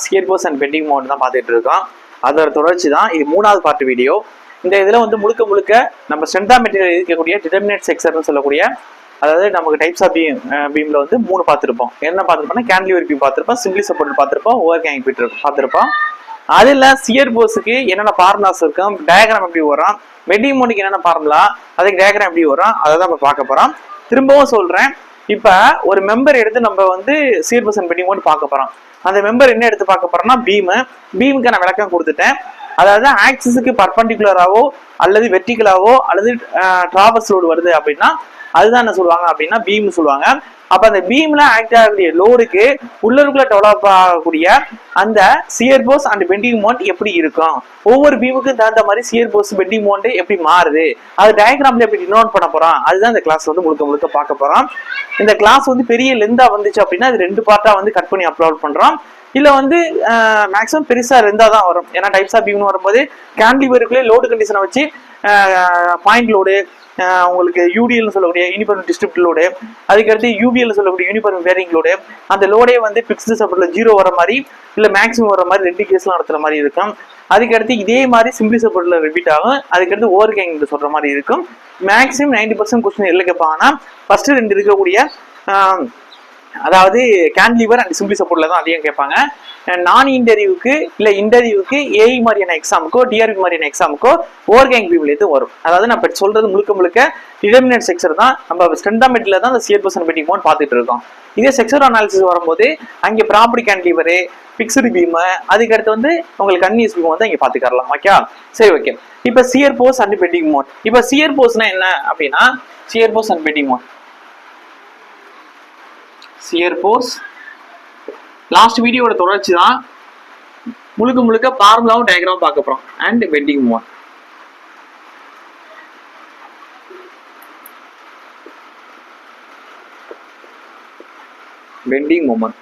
Skier force and bending moment தான் பார்த்துட்டு இருக்கோம். அதோட தொடர்ச்சி தான் இது 3வது பார்ட் வீடியோ. இந்த இதில் வந்து முழுக்க நம்ம ஸ்ட்ரென்த் ஆஃப் மெட்டீரியல் இருக்கக்கூடிய டிட்டர்மினேட் செக்ஷன் சொல்லக்கூடிய, அதாவது நமக்கு டைப்ஸ் ஆஃப் பீம்ல வந்து 3 பார்த்துருப்போம். என்ன பார்த்துருப்போம்னா கேன்டிலிவர் பீம் பார்த்துருப்போம், சிம்பிளி சப்போர்ட் பார்த்துருப்போம், ஓவர் ஹேங் பீட் பார்த்துருப்போம். அதில் சியர் போர்ஸுக்கு என்னென்ன ஃபார்முலாஸ் இருக்கும், டயக்ராம் எப்படி வரும், பெண்டிங் மோடுக்கு என்னென்ன ஃபார்முலா, அதுக்கு டயக்ராம் எப்படி வரும், அதை தான் நம்ம பார்க்க போகிறோம். திரும்பவும் சொல்கிறேன், இப்போ ஒரு மெம்பர் எடுத்து நம்ம வந்து shear force and bending moment பார்க்க போகிறோம். அந்த மெம்பர் என்ன எடுத்து பார்க்க போறோம்னா பீமுக்கு நான் விளக்கம் கொடுத்துட்டேன். அதாவது ஆக்சிஸுக்கு பர்பண்டிகுலராவோ அல்லது வெர்டிகலாவோ அல்லது டிராவர்ஸ் லோடு வருது அப்படின்னா அதுதான் என்ன சொல்லுவாங்க அப்படின்னா பீம் சொல்லுவாங்க. அப்ப அந்த பீம்ல ஆக்ட் ஆகக்கூடிய லோடுக்கு உள்ளருக்குள்ள டெவலப் ஆகக்கூடிய அந்த shear force and bending moment எப்படி இருக்கும், ஒவ்வொரு பீமுக்கும் தகுந்த மாதிரி சியர் போர்ஸ் பெண்டிங் மோட் எப்படி மாறுது, அது டயக்ராம்ல எப்படி டினோட் பண்ண போறோம், அதுதான் இந்த கிளாஸ் வந்து முழுக்க பார்க்க போறோம். இந்த கிளாஸ் வந்து பெரிய லென்தா வந்துச்சு அப்படின்னா இது 2 பார்ட்டா வந்து கட் பண்ணி அப்லோட் பண்றோம். இல்ல வந்து மேக்ஸிமம் பெருசா இருந்தா தான் வரும். ஏன்னா டைப்ஸ் ஆஃப் பீம்னு வரும்போது கேன்டிலிவருக்குள்ளே லோடு கண்டிஷனை வச்சு பாயிண்ட் லோடு, உங்களுக்கு யூடிஎல்னு சொல்லக்கூடிய யூனிஃபார்ம் டிஸ்ட்ரிபியூட் லோடு, அதுக்கடுத்து யூவிஎல் சொல்லக்கூடிய யூனிஃபார்ம் வேரிங் லோடு, அந்த லோடே வந்து பிக்ஸ்டு சப்போர்ட்ல 0 வர மாதிரி இல்ல மேக்ஸிமம் வர மாதிரி 2 கேஸ்லாம் நடத்துற மாதிரி இருக்கும். அதுக்கடுத்து இதே மாதிரி சிம்பிளி சப்போர்ட்ல ரிப்பீட் ஆகும். அதுக்கடுத்து ஓவர் ஹேங் சொல்ற மாதிரி இருக்கும். மேக்ஸிமம் 90% கொஸ்டின் எல்லாம் கேட்பாங்கன்னா ஃபர்ஸ்ட் 2 இருக்கக்கூடிய அதாவது கேன்டிலிவர் அண்ட் சிம்பிளி சப்போர்ட்ல தான் அதிகம் கேட்பாங்க. நான் இன்டர்வியூக்கு இல்ல இன்டர்வியூக்கு ஏஐ மாதிரியான எக்ஸாமுக்கோ டிஆர்பி மாதிரியான எக்ஸாமுக்கோ ஓவர் ஹேங் பீம்ல இருந்து வரும். அதாவது நான் இப்போ சொல்றது முழுக்க டிட்டர்மினேட் செக்ஷன் தான். நம்ம ஸ்ட்ரென்த் ஆஃப் மெட்டீரியல் தான் அந்த shear force and bending moment பார்த்துட்டு இருக்கோம். இதே செக்ஷன் அனாலிசிஸ் வரும்போது அங்கே ப்ராப்பர்ட்டி கேன்டிலிவர், பிக்ஸ்டு பீம், அதுக்கடுத்து வந்து உங்களுக்கு கன்னியஸ் பீம் வந்து இங்கே பார்த்துக்கலாம். ஓகே, சரி, ஓகே. இப்போ shear force and bending moment. இப்போ சியர் போர்ஸ்னா என்ன அப்படின்னா shear force and bending moment, shear force last வீடியோட தொடர்ச்சி தான். முழுக்க ஃபார்முலாவும் டயக்ராம் பார்க்க போறோம். And bending moment. Bending moment.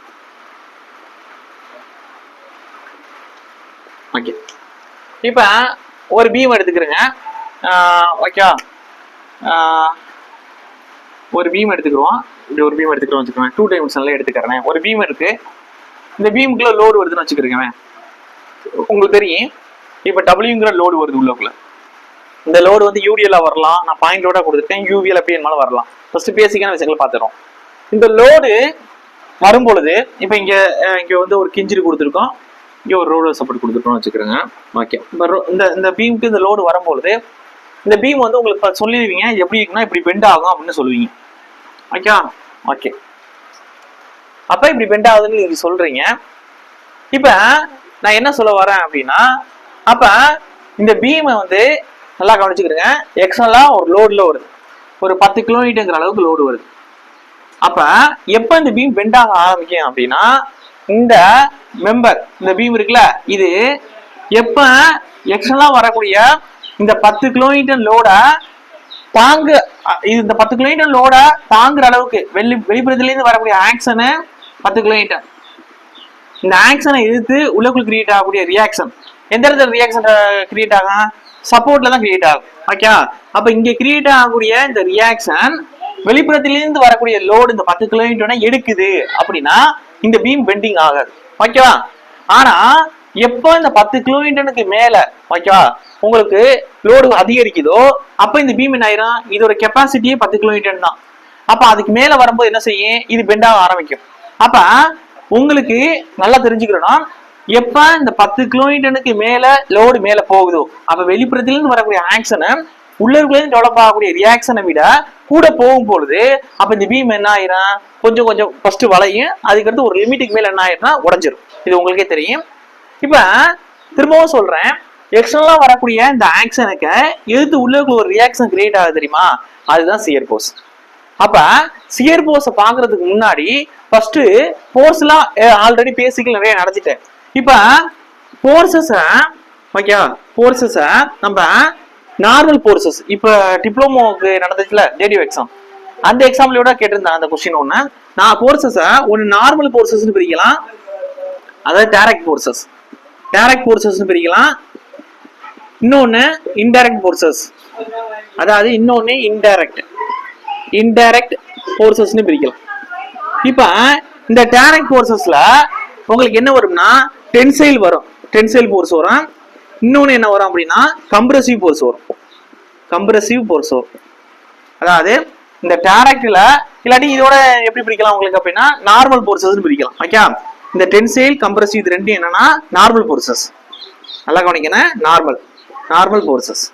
Okay, இப்ப ஒரு பீம் எடுத்துக்கிறேங்க. ஓகே, ஒரு பீம் எடுத்துக்கிறோம். இப்படி ஒரு பீம் எடுத்துக்கிறோம் வச்சுக்கோங்க. 2 டைமென்ஷன்ல எடுத்துக்கிறேன். ஒரு பீம் இருக்கு. இந்த பீமுக்குள்ள லோடு வருதுன்னு வச்சுக்கிறேன். உங்களுக்கு தெரியும் இப்ப டபிள்யூங்கிற லோடு வருது உள்ளக்குள்ள. இந்த லோடு வந்து யூடிஎல் வரலாம், நான் பாயிண்ட் லோடா கொடுத்துருக்கேன். யூவிஎல் அப்படி என்னாலும் வரலாம். ஃபர்ஸ்ட் பேசிக்கான விஷயங்களை பார்த்துறோம். இந்த லோடு வரும்பொழுது இப்ப இங்க வந்து ஒரு கிஞ்சிரி கொடுத்துருக்கோம், இங்க ஒரு ரோடு சப்போர்ட் கொடுத்துருக்கோம் வச்சுக்கிறேங்க. ஓகே, இந்த பீமுக்கு இந்த லோடு வரும்பொழுது இந்த பீம் வந்து உங்களுக்கு சொல்லிடுவீங்க எப்படி இருக்குன்னா இப்படி பெண்ட் ஆகும் அப்படின்னு சொல்லுவீங்க. ஓகே, அப்ப இப்படி பெண்ட் ஆகுதுன்னு நீங்க சொல்றீங்க. இப்ப நான் என்ன சொல்ல வரேன் அப்படின்னா, அப்ப இந்த பீமை வந்து நல்லா கவனிச்சுக்கிறேங்க. எக்ஸ்ட்ரலா ஒரு லோடுல வருது, ஒரு 10 கிலோமீட்டருங்கிற அளவுக்கு லோடு வருது. அப்ப எப்ப இந்த பீம் பெண்ட் ஆக ஆரம்பிக்கும் அப்படின்னா இந்த மெம்பர், இந்த பீம் இருக்குல்ல, இது எப்ப எக்ஸ்ட்ரலா வரக்கூடிய இந்த 10 கிலோமீட்டர் லோட தாங்க, இந்த 10 கிலோமீட்டர் லோட தாங்குற அளவுக்கு வெளிப்புறத்துல இருந்து வரக்கூடிய ஆக்ஷனு 10 கிலோமீட்டர், இந்த ஆக்ஷனை எதிர்த்து உள்ளக்குள் கிரியேட் ஆகக்கூடிய ரியாக்ஷன் எந்த இடத்துல ரியாக்ஷன் கிரியேட் ஆகும், சப்போர்ட்ல தான் கிரியேட் ஆகும். ஓகே, அப்ப இங்க கிரியேட் ஆகக்கூடிய இந்த ரியாக்ஷன் வெளிப்புறத்திலிருந்து வரக்கூடிய லோடு இந்த 10 கிலோமீட்டர் எடுக்குது அப்படின்னா இந்த பீம் பெண்டிங் ஆகாது. ஓகேவா? ஆனா எப்ப இந்த 10 கிலோமீட்டருக்கு மேல ஓகேவா உங்களுக்கு லோடு அதிகரிக்குதோ அப்ப இந்த பீம் என்ன ஆயிரும், இதோட கெப்பாசிட்டியே 10 கிலோமீட்டர் தான். அப்ப அதுக்கு மேல வரும்போது என்ன செய்யும், இது பெண்ட் ஆக ஆரம்பிக்கும். அப்ப உங்களுக்கு நல்லா தெரிஞ்சுக்கணும், எப்ப இந்த 10 கிலோமீட்டருக்கு மேல லோடு மேல போகுதோ அப்ப வெளிப்புறத்திலிருந்து வரக்கூடிய ஆக்ஷனை உள்ளுக்குள்ள டெவலப் ஆகக்கூடிய ரியாக்ஷனை விட கூட போகும் பொழுது அப்ப இந்த பீம் என்ன ஆயிரும், கொஞ்சம் ஃபர்ஸ்ட் வளையும், அதுக்கடுத்து ஒரு லிமிட்டுக்கு மேல என்ன ஆயிரும்னா உடஞ்சிரும். இது உங்களுக்கே தெரியும். இப்ப திரும்பவும் சொல்றேன், எக்ஸ்டர்னலா வரக்கூடிய இந்த ஆக்ஷனுக்கு எதிர்த்து உள்ளுக்குள்ள ஒரு ரியாக்ஷன் கிரியேட் ஆகுது தெரியுமா, அதுதான் சியர் போர்ஸ். அப்ப சியர் போர்ஸை பாக்குறதுக்கு முன்னாடி ஃபர்ஸ்ட் போர்ஸ் எல்லாம் ஆல்ரெடி பேசிக்கல் நிறைய நடத்திட்டேன். இப்ப போர்சஸ ஓகே, போர்சஸ நம்ம நார்மல் போர்சஸ் இப்ப டிப்ளமோக்கு நடந்துச்சுல டேடியோ எக்ஸாம், அந்த எக்ஸாம்லயோட கேட்டிருந்தேன் அந்த கொஸ்டின். ஒண்ணு நான் போர்சஸ ஒன்னு நார்மல் போர்சஸ் பிரிக்கலாம், அதாவது டைரக்ட் போர்சஸ் பிரிக்கலாம். இன்னொன்னு இன்டைரக்ட் போர்சஸ், அதாவது இன்னொன்னு இன்டைரக்ட் போர்சஸ்னு பிரிக்கலாம். இப்ப இந்த டைரக்ட் போர்சஸ்ல உங்களுக்கு என்ன வரும்னா டென்சைல் வரும், டென்சைல் போர்ஸ் வரும். இன்னொன்னு என்ன வரும் அப்படின்னா கம்ப்ரசிவ் போர்ஸ் வரும், கம்ப்ரசிவ் போர்ஸ் வரும். அதாவது இந்த டைரக்ட்ல இல்லாட்டி இதோட எப்படி பிரிக்கலாம் உங்களுக்கு அப்படின்னா நார்மல் போர்சஸ் பிரிக்கலாம். ஓகே, இந்த டென்சைல் கம்ப்ரசிவ் இது ரெண்டும் என்னன்னா நார்மல் போர்சஸ். நல்லா கவனிக்கணும், நார்மல் போர்சஸ்.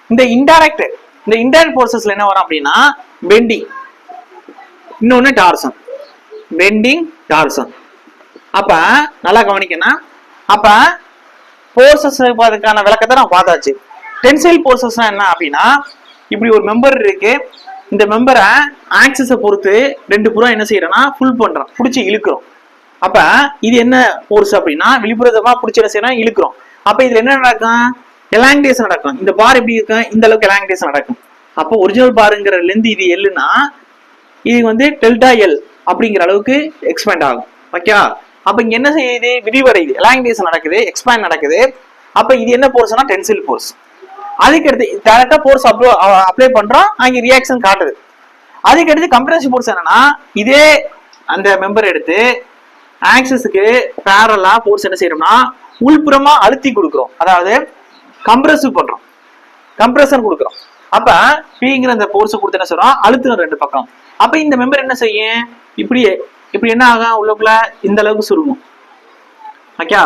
இந்த இன்டைரக்ட் போர்சஸ்ல என்ன வரும் அப்படின்னா பெண்டிங், இன்னொன்னு டார்சன், பெண்டிங் டார்சன். அப்ப நல்லா கவனிக்கணும். அப்ப போர்சஸ் அதுக்கான விளக்கத்தை நான் பார்த்தாச்சு. டென்சைல் போர்சஸ் என்ன அப்படின்னா இப்படி ஒரு மெம்பர் இருக்கு, இந்த மெம்பரை ஆக்சிஸை பொறுத்து ரெண்டு புறம் என்ன செய்யறோம்னா ஃபுல் பண்றோம், பிடிச்சி இழுக்கிறோம். அப்ப இது என்ன போர்ஸ் அப்படின்னா வெளிப்புறமா பிடிச்சி என்ன செய்யறோம், இழுக்கிறோம். அப்ப இதுல என்ன நடக்கும், எலாங்கிடேஷன் நடக்கும். இந்த பார் எப்படி இருக்கும், இந்த அளவுக்கு எலாங்கிடேஷன் நடக்கும். அப்போ ஒரிஜினல் பாருங்கிற லென்த் இது எல்லுன்னா இது வந்து டெல்டா எல் அப்படிங்கிற அளவுக்கு எக்ஸ்பேண்ட் ஆகும். ஓகே, அப்ப இங்க என்ன செய்யுது, விரிவடையுது, எலாங்கிடேஷன் நடக்குது, எக்ஸ்பேண்ட் நடக்குது. அப்ப இது என்ன போர்ஸ்னா டென்சில் போர்ஸ். அதுக்கடுத்து டைரக்டா போர்ஸ் அப்ளை பண்றோம், அங்க ரியாக்ஷன் காட்டுது. அதுக்கடுத்து கம்ப்ரசிவ் போர்ஸ் என்னன்னா இதே அந்த மெம்பர் எடுத்து ஆக்சிஸ்க்கு பேரலா போர்ஸ் என்ன செய்யறோம்னா உள்புறமா அழுத்தி கொடுக்குறோம், அதாவது கம்ப்ரசிவ் பண்றோம், கம்ப்ரஷன் கொடுக்குறோம். அப்ப பிங்கிற அந்த போர்ஸ் கொடுத்து என்ன சொல்றோம், அழுத்தணும் ரெண்டு பக்கம். அப்ப இந்த மெம்பர் என்ன செய்யும், இப்படி என்ன ஆகும், உள்ளுக்குள்ள இந்த அளவுக்கு சுருங்கும். ஓகே,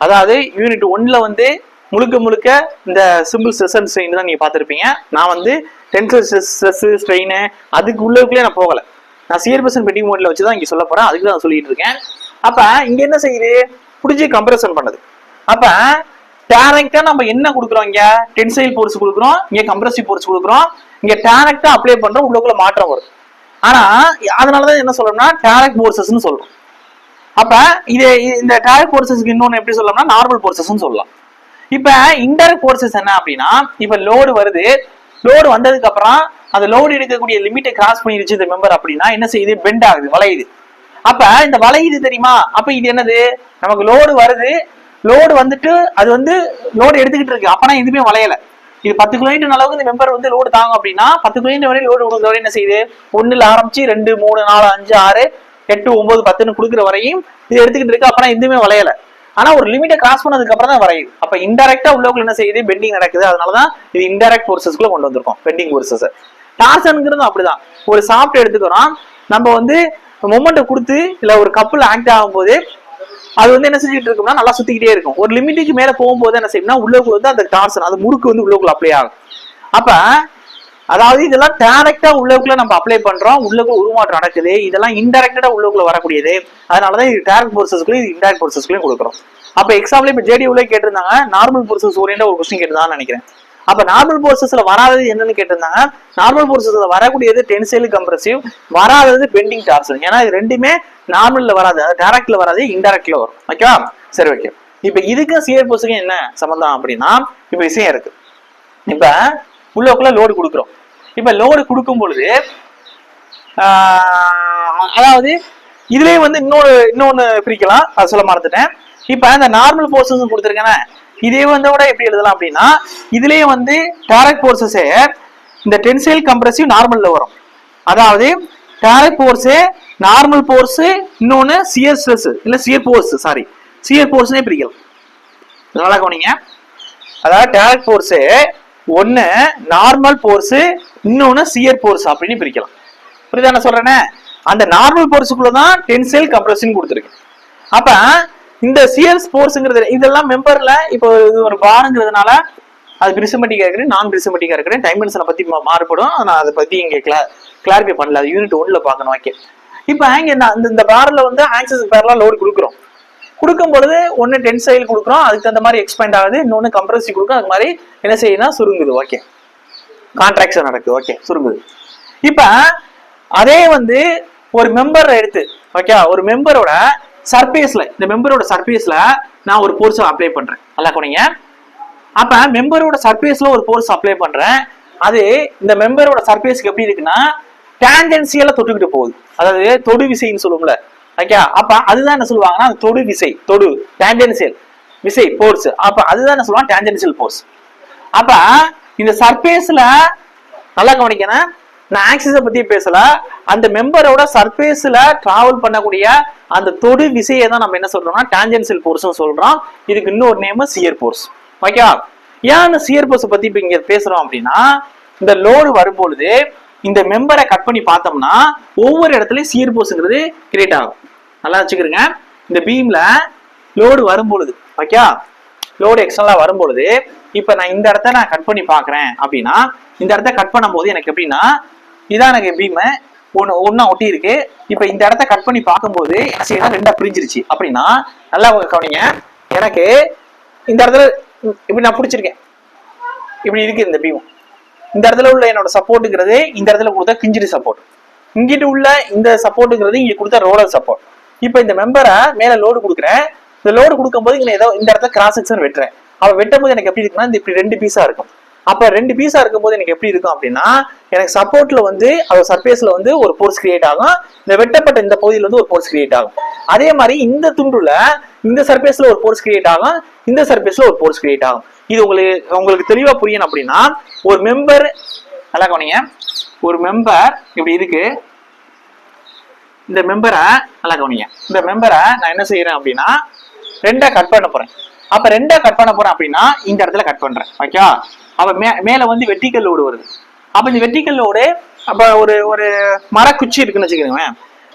அதாவது யூனிட் 1ல வந்து முழுக்க இந்த சிம்பிள் ஸ்ட்ரெஸ் அண்ட் ஸ்ட்ரெயின் தான் நீங்க பார்த்துருப்பீங்க. நான் வந்து டென்சைல் ஸ்ட்ரெஸ் ஸ்ட்ரெயின் அதுக்கு உள்ளுக்குள்ளே நான் போகல, நான் சியர் பர்சன் பெண்டிங் மோட்ல வச்சு தான் இங்க சொல்ல போறேன், அதுக்கு தான் சொல்லிட்டு இருக்கேன். அப்ப இங்க என்ன செய்யுது, பிடிச்சி கம்ப்ரஷன் பண்ணுது. அப்ப டைரக்டா நம்ம என்ன கொடுக்குறோம், இங்க டென்சைல் போர்ஸ் கொடுக்குறோம், இங்க கம்ப்ரசிவ் போர்ஸ் கொடுக்குறோம், இங்க டைரக்டா அப்ளை பண்றோம், உள்ளுக்குள்ள மாற்றம் வரும். ஆனா அதனாலதான் என்ன சொல்றோம்னா டைரக்ட் போர்சஸ்ன்னு சொல்றோம். அப்ப இந்த டைரக்ட் போர்சஸ்க்கு இன்னொன்னு எப்படி சொல்லலாம்னா நார்மல் போர்சஸ்ன்னு சொல்லலாம். இப்ப இன்டைரக்ட் போர்சஸ் என்ன அப்படின்னா இப்ப லோடு வருது, லோடு வந்ததுக்கு அப்புறம் அந்த லோடு எடுக்கக்கூடிய லிமிட்டை கிராஸ் பண்ணிருச்சு இந்த மெம்பர் அப்படின்னா என்ன செய்யுது, பெண்ட் ஆகுது, வளையுது. அப்ப இந்த வளையுது தெரியுமா, அப்ப இது என்னது, நமக்கு லோடு வருது, லோடு வந்துட்டு அது வந்து லோடு எடுத்துக்கிட்டு இருக்கு, அப்பனா எதுவுமே வளையல. இது 10 கிலோமீட்டர் அளவுக்கு இந்த மெம்பர் வந்து லோடு தாங்க அப்படின்னா 10 கிலோமீட்டர் வரை லோடு கொடுக்குற வரை என்ன செய்யுது, 1ல ஆரம்பிச்சு 2 3 4 5 6 8 9 10ன்னு கொடுக்குற வரையும் இது எடுத்துக்கிட்டு இருக்கு, அப்பனா எதுவுமே வளையல. ஆனா ஒரு லிமிட்டை கிராஸ் பண்ணதுக்கு அப்புறம் தான் வரையுது. அப்ப இன்டைரக்டா உள்ளவங்க என்ன செய்யுது, பெண்டிங் நடக்குது. அதனாலதான் இது இன்டைரக்ட் போர்சஸ்க்குள்ள கொண்டு வந்திருக்கோம், பெண்டிங் போர்சஸ். டார்சன்ங்கிறது அப்படிதான், ஒரு சாஃப்ட் எடுத்துக்கிறோம், நம்ம வந்து மொமெண்ட்டை கொடுத்து இல்ல ஒரு கப்புல ஆக்ட் ஆகும் போது அது வந்து என்ன செஞ்சுட்டு இருக்கும்னா நல்லா சுத்திக்கிட்டே இருக்கும். ஒரு லிமிட்டுக்கு மேல போகும்போது என்ன செய்யும்னா உள்ளுக்குள்ள வந்து அந்த டார்சன், அது முறுக்கு வந்து உள்ளுக்குள்ள அப்ளை ஆகும். அப்ப அதாவது இதெல்லாம் டைரக்டா உள்ளுக்குள்ள நம்ம அப்ளை பண்றோம், உள்ளுக்குள்ள உருமாற்றம் நடக்குது. இதெல்லாம் இன்டைரக்டா உள்ளுக்குள்ள வரக்கூடியது. அதனாலதான் இது டைரக்ட் போர்சஸ்க்குள்ளயும் இது இன்டைரக்ட் போர்சஸ்க்குள்ளயும் கொடுக்குறோம். அப்ப எக்ஸாம்பிள் இப்ப ஜேடியூல கேட்டிருந்தாங்க, நார்மல் போர்சஸ் ஓரியன்டா ஒரு கொஸ்டின் கேட்டுதான்னு நினைக்கிறேன். அப்ப நார்மல் போர்சஸ்ல வராதது என்னன்னு கேட்டிருந்தாங்க, நார்மல் போர்சஸ்ல வரக்கூடியது டென்சைல் கம்ப்ரசிவ், வராதது பெண்டிங் டார்சன். ஏன்னா இது ரெண்டுமே நார்மல்ல வராது, டைரக்ட்ல வராது, இன்டைரக்ட்ல வரும். ஓகேவா, சரி ஓகே. இப்ப இதுக்கும் சியர் போர்ஸுக்கும் என்ன சம்பந்தம் அப்படின்னா இப்ப விஷயம் இருக்கு. இப்ப உள்ளக்குள்ள லோடு கொடுக்குறோம். இப்ப லோடு கொடுக்கும் பொழுது அதாவது இதுலயே வந்து இன்னொன்னு பிரிக்கலாம், அது சொல்ல மறந்துட்டேன். இப்ப இந்த நார்மல் போர்சஸ் கொடுத்துருக்கேன், இதே வந்து கூட எப்படி எழுதலாம் அப்படின்னா இதுலயே வந்து டைரக்ட் போர்சஸே இந்த டென்சைல் கம்ப்ரசிவ் நார்மல்ல வரும். அதாவது டைரக்ட் போர்ஸ் நார்மல் போர்ஸ், இன்னொன்னு சியர் ஸ்ட்ரெஸ் இல்ல சியர் போர்ஸ், சாரி சியர் போர்ஸ்னே பிரிக்கலாம். நல்லா கவனிங்க, அதாவது டைரக்ட் போர்ஸ் ஒன்னு நார்மல் போர்ஸ், இன்னொன்னு சியர் போர்ஸ் அப்படின்னு பிரிக்கலாம். புரியுதா என்ன சொல்றேன்னு? அந்த நார்மல் போர்ஸுக்குள்ளதான் டென்சைல் கம்ப்ரஷன் கொடுத்துருக்கு. அப்ப இந்த சியர் போர்ஸ்ங்கிறது இதெல்லாம் மெம்பர்ல இப்போ இது ஒரு பாருங்கிறதுனால அது பிரிசமெட்டிக்கா இருக்கு, நான் பிரிசமெட்டிக்கா இருக்கு, டைமென்ஷனை பத்தி மாறுபடும். நான் அதை பத்தி இங்க கிளாரிஃபை பண்ணல, அது யூனிட் 1ல பார்க்கணும். ஓகே, இப்ப இந்த பார்ல வந்து ஆக்சிஸ் பேரலா லோடு கொடுக்குறோம். கொடுக்கும் பொழுது ஒன்னு டென்சைல் கொடுக்குறோம், அதுக்கு அந்த மாதிரி எக்ஸ்பேண்ட் ஆகுது, இன்னொன்னு கம்ப்ரசிவ் கொடுக்கும், அது மாதிரி என்ன செய்யுதுன்னா சுருங்குது. ஓகே, கான்ட்ராக்ஷன் நடக்குது. ஓகே, சுருங்குது. இப்ப அதே வந்து ஒரு மெம்பர் எடுத்து, ஓகே, ஒரு மெம்பரோட சர்பேஸ்ல, இந்த மெம்பரோட சர்பேஸ்ல நான் ஒரு போர்ஸ் அப்ளை பண்றேன். நல்லா கவனிங்க. அப்ப மெம்பரோட சர்பேஸ்ல ஒரு போர்ஸ் அப்ளை பண்றேன், அது இந்த மெம்பரோட சர்பேஸ்க்கு எப்படி இருக்குன்னா டான்ஜென்சியலா தொட்டுக்கிட்டு போகுது, அதாவது தொடு விசைன்னு சொல்லுவோம்ல. ஓகே, அப்ப அதுதான் என்ன சொல்லுவாங்கன்னா தொடு விசை, தொடு டான்ஜென்சியல் விசை போர்ஸ். அப்ப அதுதான் என்ன சொல்லுவாங்க, டான்ஜென்சியல் போர்ஸ். அப்ப இந்த சர்பேஸ்ல நல்லா கவனிக்கணும், நான் ஆக்சிஸை பத்தி பேசல, அந்த மெம்பரோட சர்ஃபேஸ்ல டிராவல் பண்ணக்கூடிய அந்த தொடு விசையை தான் நம்ம என்ன சொல்றோம்னா டான்ஜென்ஷியல் ஃபோர்ஸ் சொல்றோம். இதுக்கு இன்னொரு நேம் சியர் ஃபோர்ஸ். ஓகே, ஏன் அந்த சியர் ஃபோர்ஸ் பத்தி இப்ப இங்க பேசுறோம் அப்படின்னா, இந்த லோடு வரும்பொழுது இந்த மெம்பரை கட் பண்ணி பார்த்தோம்னா ஒவ்வொரு இடத்துலயும் சியர் ஃபோர்ஸ்ங்கிறது கிரியேட் ஆகும். நல்லா வச்சுக்கிறீங்க. இந்த பீம்ல லோடு வரும்பொழுது, ஓகே, லோடு எக்ஸ்டர்னலா வரும்பொழுது இப்ப நான் இந்த இடத்த நான் கட் பண்ணி பாக்குறேன் அப்படின்னா, இந்த இடத்த கட் பண்ணும் போது எனக்கு எப்படின்னா, இதான் எனக்கு பீம் ஒன்னா ஒட்டி இருக்கு. இப்ப இந்த இடத்த கட் பண்ணி பார்க்கும்போது ரெண்டா பிரிஞ்சிருச்சு அப்படின்னா, நல்லா கவனிங்க, எனக்கு இந்த இடத்துல இப்படி நான் பிடிச்சிருக்கேன், இப்படி இருக்கு இந்த பீம். இந்த இடத்துல உள்ள என்னோட சப்போர்ட்டுங்கிறது இந்த இடத்துல கொடுத்த கிஞ்சிரி சப்போர்ட், இங்கிட்டு உள்ள இந்த சப்போர்ட்டுங்கிறது இங்க கொடுத்த ரோலர் சப்போர்ட். இப்ப இந்த மெம்பரை மேல லோடு கொடுக்குறேன். இந்த லோடு கொடுக்கும்போது இங்க ஏதோ இந்த இடத்துல கிராஸ் செக்ஷன் வெட்டுறேன். அவ வெட்டும் போது எனக்கு எப்படி இருக்குன்னா, இந்த இப்படி 2 பீஸா இருக்கும். அப்ப 2 பீஸா இருக்கும்போது எனக்கு எப்படி இருக்கும் அப்படின்னா, எனக்கு சப்போர்ட்ல வந்து அது சர்ஃபேஸ்ல வந்து ஒரு ஃபோர்ஸ் கிரியேட் ஆகும், இந்த வெட்டப்பட்ட இந்த பகுதியில வந்து ஒரு ஃபோர்ஸ் கிரியேட் ஆகும். அதே மாதிரி இந்த துண்டுல இந்த சர்ஃபேஸ்ல ஒரு ஃபோர்ஸ் கிரியேட் ஆகும், இந்த சர்ஃபேஸ்ல ஒரு ஃபோர்ஸ் கிரியேட் ஆகும். இது உங்களுக்கு தெளிவா புரியணும் அப்படின்னா, ஒரு மெம்பர் நல்லா கவனிங்க, ஒரு மெம்பர் இப்படி இருக்கு. இந்த மெம்பரை நல்லா கவனிங்க, இந்த மெம்பரை நான் என்ன செய்யறேன் அப்படின்னா ரெண்டா கட் பண்ண போறேன். அப்ப ரெண்டா கட் பண்ண போறேன் அப்படின்னா இந்த இடத்துல கட் பண்றேன். ஓகே, அப்ப மேல வந்து வெர்டிகல் லோடு வருது. அப்ப இந்த வெர்டிகல் லோடு, அப்ப ஒரு ஒரு மரக்குச்சி இருக்குன்னு வச்சுக்கோங்க,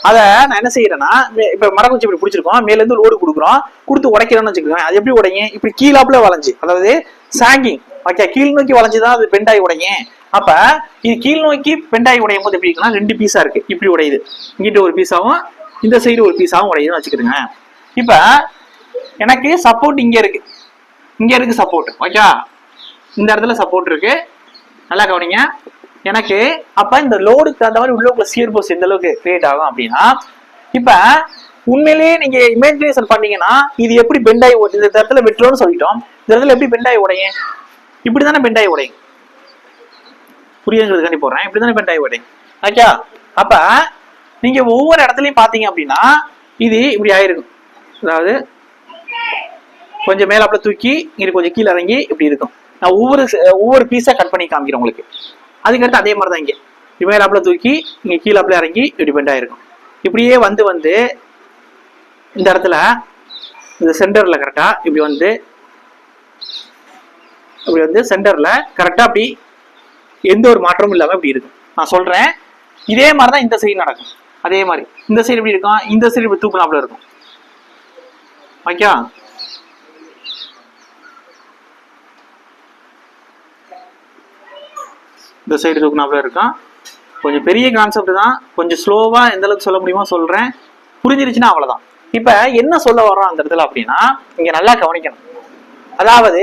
அதை நான் என்ன செய்யறேன்னா, இப்ப மரக்குச்சி இப்படி பிடிச்சிருக்கோம், மேல இருந்து லோடு கொடுக்குறோம், கொடுத்து உடைக்கிறோம்னு வச்சுக்கோங்க. அது எப்படி உடைங்க, இப்படி கீழாப்புல வளைஞ்சு, அதாவது சாங்கிங், ஓகே, கீழ் நோக்கி வளைஞ்சுதான் அது பெண்டாகி உடைங்க. அப்ப இது கீழ் நோக்கி பெண்டாகி உடையும் போது எப்படி இருக்குன்னா 2 பீஸா இருக்கு, இப்படி உடையுது. இங்கிட்ட ஒரு பீஸாவும் இந்த சைடு ஒரு பீஸாவும் உடையுதுன்னு வச்சுக்கிடுங்க. இப்ப எனக்கு சப்போர்ட் இங்க இருக்கு சப்போர்ட். ஓகே, இந்த இடத்துல சப்போர்ட் இருக்கு. நல்லா கவனிங்க, எனக்கு அப்ப இந்த லோடுக்கு அந்த மாதிரி உள்ள சியர் ஃபோர்ஸ் எந்த அளவுக்கு கிரியேட் ஆகும் அப்படின்னா, இப்ப உண்மையிலேயே நீங்க இமேஜினேஷன் பண்ணீங்கன்னா இது எப்படி பெண்டாகி இந்த இடத்துல வெட்டுறோம்னு சொல்லிட்டோம், இந்த இடத்துல எப்படி பெண்டாகி உடையும், இப்படிதானே பெண்டாகி உடையும். புரியுங்கிறதுக்காண்டி போடுறேன், இப்படிதானே பெண்டாகி உடையும். ஓகே, அப்ப நீங்க ஒவ்வொரு இடத்துலயும் பாத்தீங்க அப்படின்னா இது இப்படி ஆயிருக்கும். அதாவது கொஞ்சம் மேலாப்புல தூக்கி இங்க கொஞ்சம் கீழே இறங்கி இப்படி இருக்கும். நான் ஒவ்வொரு பீஸா கட் பண்ணி காமிக்கிறேன் உங்களுக்கு. அதுக்கடுத்து அதே மாதிரிதான் இங்க மேலாப்புல தூக்கி இங்க கீழாப்புல இறங்கி இப்படி பெண்ட் ஆயிருக்கும். இப்படியே வந்து இந்த இடத்துல இந்த சென்டர்ல கரெக்டா இப்படி வந்து சென்டர்ல கரெக்டா அப்படி எந்த ஒரு மாற்றமும் இல்லாம இப்படி இருக்கும். நான் சொல்றேன், இதே மாதிரிதான் இந்த சைடு நடக்கும். அதே மாதிரி இந்த சைடு எப்படி இருக்கும், இந்த சைடு இப்படி தூக்குனாப்புல இருக்கும். ஓகே, இந்த சைடு தூக்குனாப்புல இருக்கும். கொஞ்சம் பெரிய கான்செப்ட் தான், கொஞ்சம் ஸ்லோவா எந்த அளவுக்கு சொல்ல முடியுமோ சொல்றேன். புரிஞ்சிருச்சுன்னா அவ்வளவுதான். இப்ப என்ன சொல்ல வர்றோம் அந்த இடத்துல அப்படின்னா, இங்க நல்லா கவனிக்கணும். அதாவது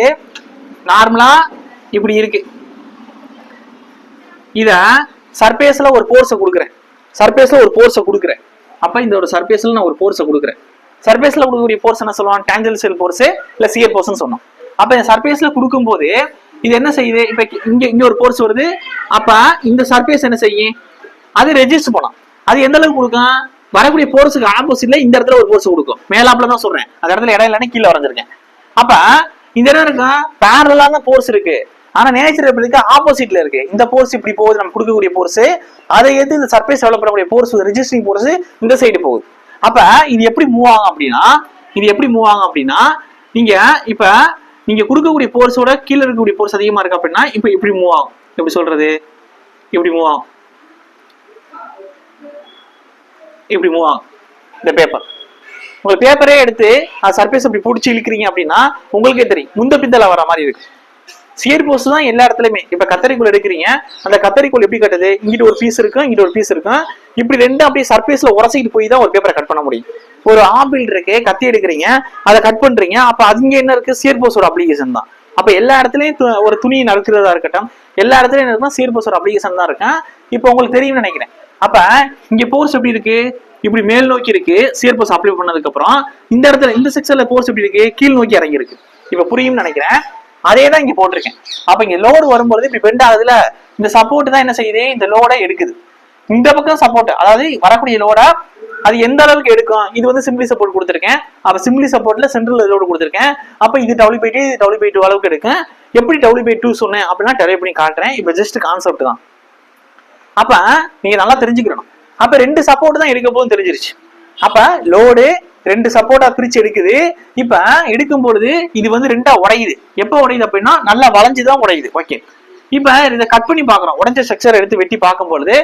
நார்மலா இப்படி இருக்கு, இத சர்ஃபேஸ்ல ஒரு ஃபோர்ஸை கொடுக்குறேன். அப்ப இந்த ஒரு சர்ஃபேஸ்ல நான் ஒரு ஃபோர்ஸை கொடுக்குறேன். சர்ஃபேஸ்ல கொடுக்கக்கூடிய ஃபோர்ஸ் என்ன சொல்லுவாங்க, டான்ஜென்ஷியல் ஃபோர்ஸ் இல்ல சியர் ஃபோர்ஸ்னு சொன்னோம். அப்ப இந்த சர்ஃபேஸ்ல கொடுக்கும்போது இது என்ன செய்யுது, இப்ப இங்க ஒரு ஃபோர்ஸ் வருது. அப்ப இந்த சர்ஃபேஸ் என்ன செய்யும், அது ரெஜிஸ்ட் பண்ணும். அது எந்த அளவுக்கு கொடுக்கும், வரக்கூடிய ஃபோர்ஸுக்கு ஆப்போசிட்ல இந்த இடத்துல ஒரு ஃபோர்ஸ் கொடுக்கும். மேலாப்புல தான் சொல்றேன், அந்த இடத்துல இடம் இல்லைன்னு கீழே வரைஞ்சிருக்கேன். அப்ப இந்த இடம் இருக்கும், பேரலா தான் ஃபோர்ஸ் இருக்கு, ஆனா நேச்சர் எப்படி இருக்கு, ஆப்போசிட்ல இருக்கு. இந்த ஃபோர்ஸ் இப்படி போகுது, நம்ம கொடுக்கக்கூடிய ஃபோர்ஸ், அதை எடுத்து இந்த சர்ஃபேஸ் டெவலப் பண்ணக்கூடிய ஃபோர்ஸ், ரெஜிஸ்டிங் ஃபோர்ஸ் இந்த சைடு போகுது. அப்ப இது எப்படி மூவ் ஆகும் அப்படின்னா, நீங்க இப்ப நீங்க கொடுக்கக்கூடிய ஃபோர்ஸோட கீழே இருக்கக்கூடிய ஃபோர்ஸ் அதிகமா இருக்கு அப்படின்னா இப்ப இப்படி மூவ் ஆகும். எப்படி சொல்றது, இப்படி மூவ் ஆகும். இந்த பேப்பர், உங்க பேப்பரே எடுத்து சர்ஃபேஸ் இப்படி பிடிச்சி இழுக்கிறீங்க அப்படின்னா உங்களுக்கே தெரியும் முந்த பிந்தல வர மாதிரி இருக்கு. சியர் ஃபோர்ஸ் தான் எல்லா இடத்துலயுமே. இப்ப கத்தரிக்கோல் எடுக்கிறீங்க, அந்த கத்தரிக்கோல் எப்படி கட்டுது, இங்கிட்ட ஒரு பீஸ் இருக்கும், இங்கிட்ட ஒரு பீஸ் இருக்கும், இப்படி ரெண்டும் அப்படியே சர்ஃபேஸ்ல உரசிக்கிட்டு போய் தான் ஒரு பேப்பரை கட் பண்ண முடியும். ஒரு ஆப்பிள் இருக்கு, கத்தி எடுக்கிறீங்க, அதை கட் பண்றீங்க, அப்ப அங்க என்ன இருக்கு, சியர் ஃபோர்ஸோட அப்ளிகேஷன் தான். அப்ப எல்லா இடத்துலயும் ஒரு துணியை நறுக்கிறதா இருக்கட்டும், எல்லா இடத்துலயும் என்ன இருக்குன்னா சியர் ஃபோர்ஸோட அப்ளிகேஷன் தான் இருக்கும். இப்ப உங்களுக்கு தெரியும்னு நினைக்கிறேன். அப்ப இங்க ஃபோர்ஸ் எப்படி இருக்கு, இப்படி மேல் நோக்கி இருக்கு, சியர் ஃபோர்ஸ் அப்ளை பண்ணதுக்கு அப்புறம் இந்த இடத்துல இந்த செக்ஷன்ல ஃபோர்ஸ் எப்படி இருக்கு, கீழ் நோக்கி இறங்கி இருக்கு. இப்ப புரியும்னு நினைக்கிறேன். அதே தான் இங்க போட்டிருக்கேன். அப்ப இங்க லோடு வரும்போது இப்படி பெண்ட் ஆகுதுல, இந்த சப்போர்ட் தான் என்ன செய்யுது, இந்த லோடை எடுக்குது. இந்த பக்கம் சப்போர்ட், அதாவது வரக்கூடிய லோட அது எந்த அளவுக்கு எடுக்கும், இது வந்து சிம்பிளி சப்போர்ட் கொடுத்துருக்கேன். அப்ப சிம்பிளி சப்போர்ட்ல சென்ட்ரல் லோடு கொடுத்துருக்கேன். அப்ப இது W/2 அளவுக்கு எடுக்கும். எப்படி W/2 சொன்னேன் அப்படின்னா டெரைவ் பண்ணி காட்டுறேன். இப்ப ஜஸ்ட் கான்செப்ட் தான். அப்ப நீங்க நல்லா தெரிஞ்சுக்கணும். அப்ப 2 சப்போர்ட் தான் எடுக்க போதும் தெரிஞ்சிருச்சு. அப்ப லோடு 2 சப்போர்ட்டா பிரிச்சு எடுக்குது. இப்ப எடுக்கும் பொழுது இது வந்து 2ஆ உடையுது. எப்ப உடையுது அப்படின்னா நல்லா வளைஞ்சுதான் உடையுது. ஓகே, இப்ப இதை கட் பண்ணி பாக்குறோம். உடைஞ்ச ஸ்ட்ரக்சர் எடுத்து வெட்டி பார்க்கும் பொழுது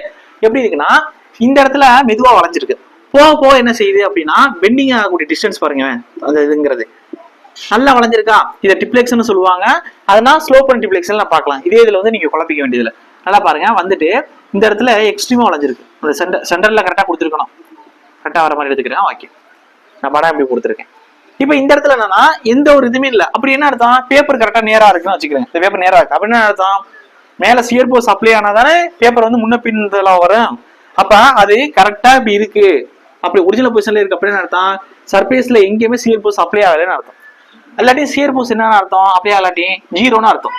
எப்படி இருக்குன்னா இந்த இடத்துல மெதுவா வளைஞ்சிருக்கு. போக போக என்ன செய்யுது அப்படின்னா பெண்டிங் ஆகக்கூடிய டிஸ்டன்ஸ் பாருங்க, அந்த இதுங்கிறது நல்லா வளைஞ்சிருக்கா. இதை டிப்ளெக்ஸ்னு சொல்லுவாங்க. அதனால ஸ்லோப் அண்ட் டிப்ளெக்ஸ் பார்க்கலாம். இதே இதுல வந்து நீங்க குழப்பிக்க வேண்டியதுல நல்லா பாருங்க. வந்துட்டு இந்த இடத்துல எக்ஸ்ட்ரீமா வளைஞ்சிருக்கு. அந்த சென்டர்ல கரெக்டா கொடுத்துருக்கணும். கரெக்டா வர மாதிரி எடுத்துக்கிறேன். ஓகே, நான் படம் எப்படி கொடுத்துருக்கேன். இப்ப இந்த இடத்துல என்னன்னா எந்த ஒரு இதுவுமே இல்லை. அப்படி என்ன அர்த்தம், பேப்பர் கரெக்டா நேரா இருக்குன்னு வச்சுக்கிறேன். இந்த பேப்பர் நேரா இருக்கு அப்படின்னு அர்த்தம் மேல சியர் போர்ஸ் அப்ளை ஆனாதானே பேப்பர் வந்து முன்ன பின்னலாம் வரும். அப்ப அது கரெக்டா இப்படி இருக்கு, அப்படி ஒரிஜினல் பொசிஷன்ல இருக்கு அப்படின்னு அர்த்தம் சர்ஃபேஸ்ல எங்கேயுமே சியர் போர்ஸ் அப்ளை ஆகலன்னு அர்த்தம். இல்லாட்டி சியர் போர்ஸ் என்னன்னு அர்த்தம், அப்படியே இல்லாட்டி ஜீரோன்னு அர்த்தம்.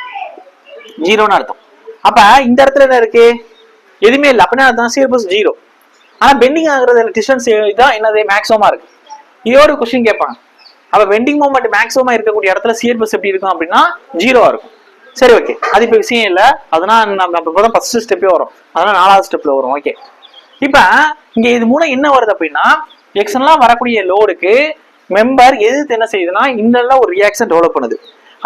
ஜீரோன்னு அர்த்தம். அப்ப இந்த இடத்துல என்ன இருக்கு, எதுவுமே இல்லை அப்படின்னா அர்த்தம் சியர் போர்ஸ் ஜீரோ. ஆனா பெண்டிங் ஆகுறது டிஸ்டன்ஸ் தான் என்னது மேக்ஸிமமா இருக்கு. இதோட கொஸ்டின் கேட்பாங்க. அப்ப பெண்டிங் மூமெண்ட் மேக்ஸிமமா இருக்கக்கூடிய இடத்துல சியர் போர்ஸ் எப்படி இருக்கும் அப்படின்னா ஜீரோவா இருக்கும். சரி, ஓகே, அது இப்ப விஷயம் இல்லை. அதனால நம்ம இப்பதான் ஃபர்ஸ்ட் ஸ்டெப்பே வரும். அதனால 4வது ஸ்டெப்ல வரும். ஓகே, இப்ப இங்க இது மூலம் என்ன வருது அப்படின்னா எக்ஸ்டர்னலா வரக்கூடிய லோடுக்கு மெம்பர் எதிர்த்து என்ன செய்யுதுன்னா இன்டர்னலா ஒரு ரியாக்ஷன் டெவலப் பண்ணுது.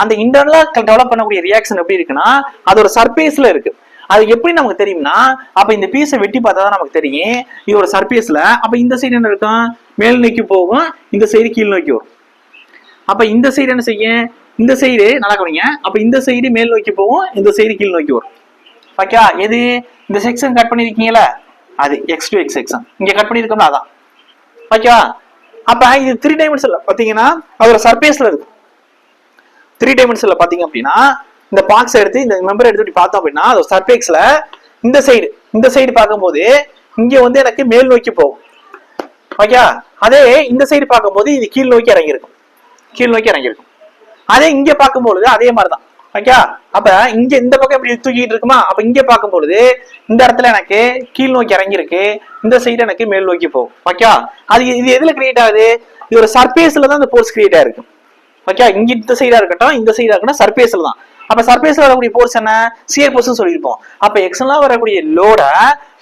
அந்த இன்டர்னலா டெவலப் பண்ணக்கூடிய ரியாக்ஷன் எப்படி இருக்குன்னா அது ஒரு சர்ஃபேஸ்ல இருக்கு. அது எப்படி நமக்கு தெரியும்னா அப்ப இந்த பீஸை வெட்டி பார்த்தா தான் நமக்கு தெரியும் இது ஒரு சர்ஃபேஸ்ல. அப்ப இந்த சைடு என்ன இருக்கும், மேல் நோக்கி போகும், இந்த சைடு கீழ் நோக்கி வரும். அப்ப இந்த சைடு என்ன செய்யும், இந்த சைடு நல்லா கவனிங்க. அப்ப இந்த சைடு மேல் நோக்கி போகும், இந்த சைடு கீழ் நோக்கி வரும். ஓகே, எது இந்த செக்ஷன் கட் பண்ணிருக்கீங்களா, அது எக்ஸ் டு எக்ஸ் செக்ஷன் இங்க கட் பண்ணிருக்கோம்ல அதான். ஓகேவா, அப்ப இது 3 டைமென்ஷன்ல பாத்தீங்கன்னா அதோட சர்ஃபேஸ்ல இருக்கு. 3 டைமென்ஷன்ல பாத்தீங்க அப்படின்னா இந்த பாக்ஸ் எடுத்து இந்த மெம்பர் எடுத்து பார்த்தோம் அப்படின்னா அதோட சர்ஃபேஸ்ல இந்த சைடு பார்க்கும்போது இங்க வந்து எனக்கு மேல் நோக்கி போகும். ஓகே, அதே இந்த சைடு பார்க்கும்போது இது கீழ் நோக்கி இறங்கியிருக்கும். அதே இங்க பார்க்கும்பொழுது அதே மாதிரிதான். ஓகே, அப்ப இங்க இந்த பக்கம் இப்படி தூக்கிட்டு இருக்குமா, அப்ப இங்க பார்க்கும்பொழுது இந்த இடத்துல எனக்கு கீழ் நோக்கி இறங்கியிருக்கு, இந்த சைடு எனக்கு மேல் நோக்கி போகும். ஓகே, அது இது எதுல கிரியேட் ஆகுது, இது ஒரு சர்ஃபேஸ்ல தான் இந்த போர்ஸ் கிரியேட் ஆயிருக்கு. ஓகே, இங்க இந்த சைடா இருக்கட்டும் இந்த சைடா இருக்கட்டும் சர்ஃபேஸ்ல தான். அப்ப சர்ஃபேஸ்ல வரக்கூடிய போர்ஸ் என்ன, சியர் போர்ஸ் சொல்லியிருப்போம். அப்ப எக்ஸ்டர்னலா வரக்கூடிய லோட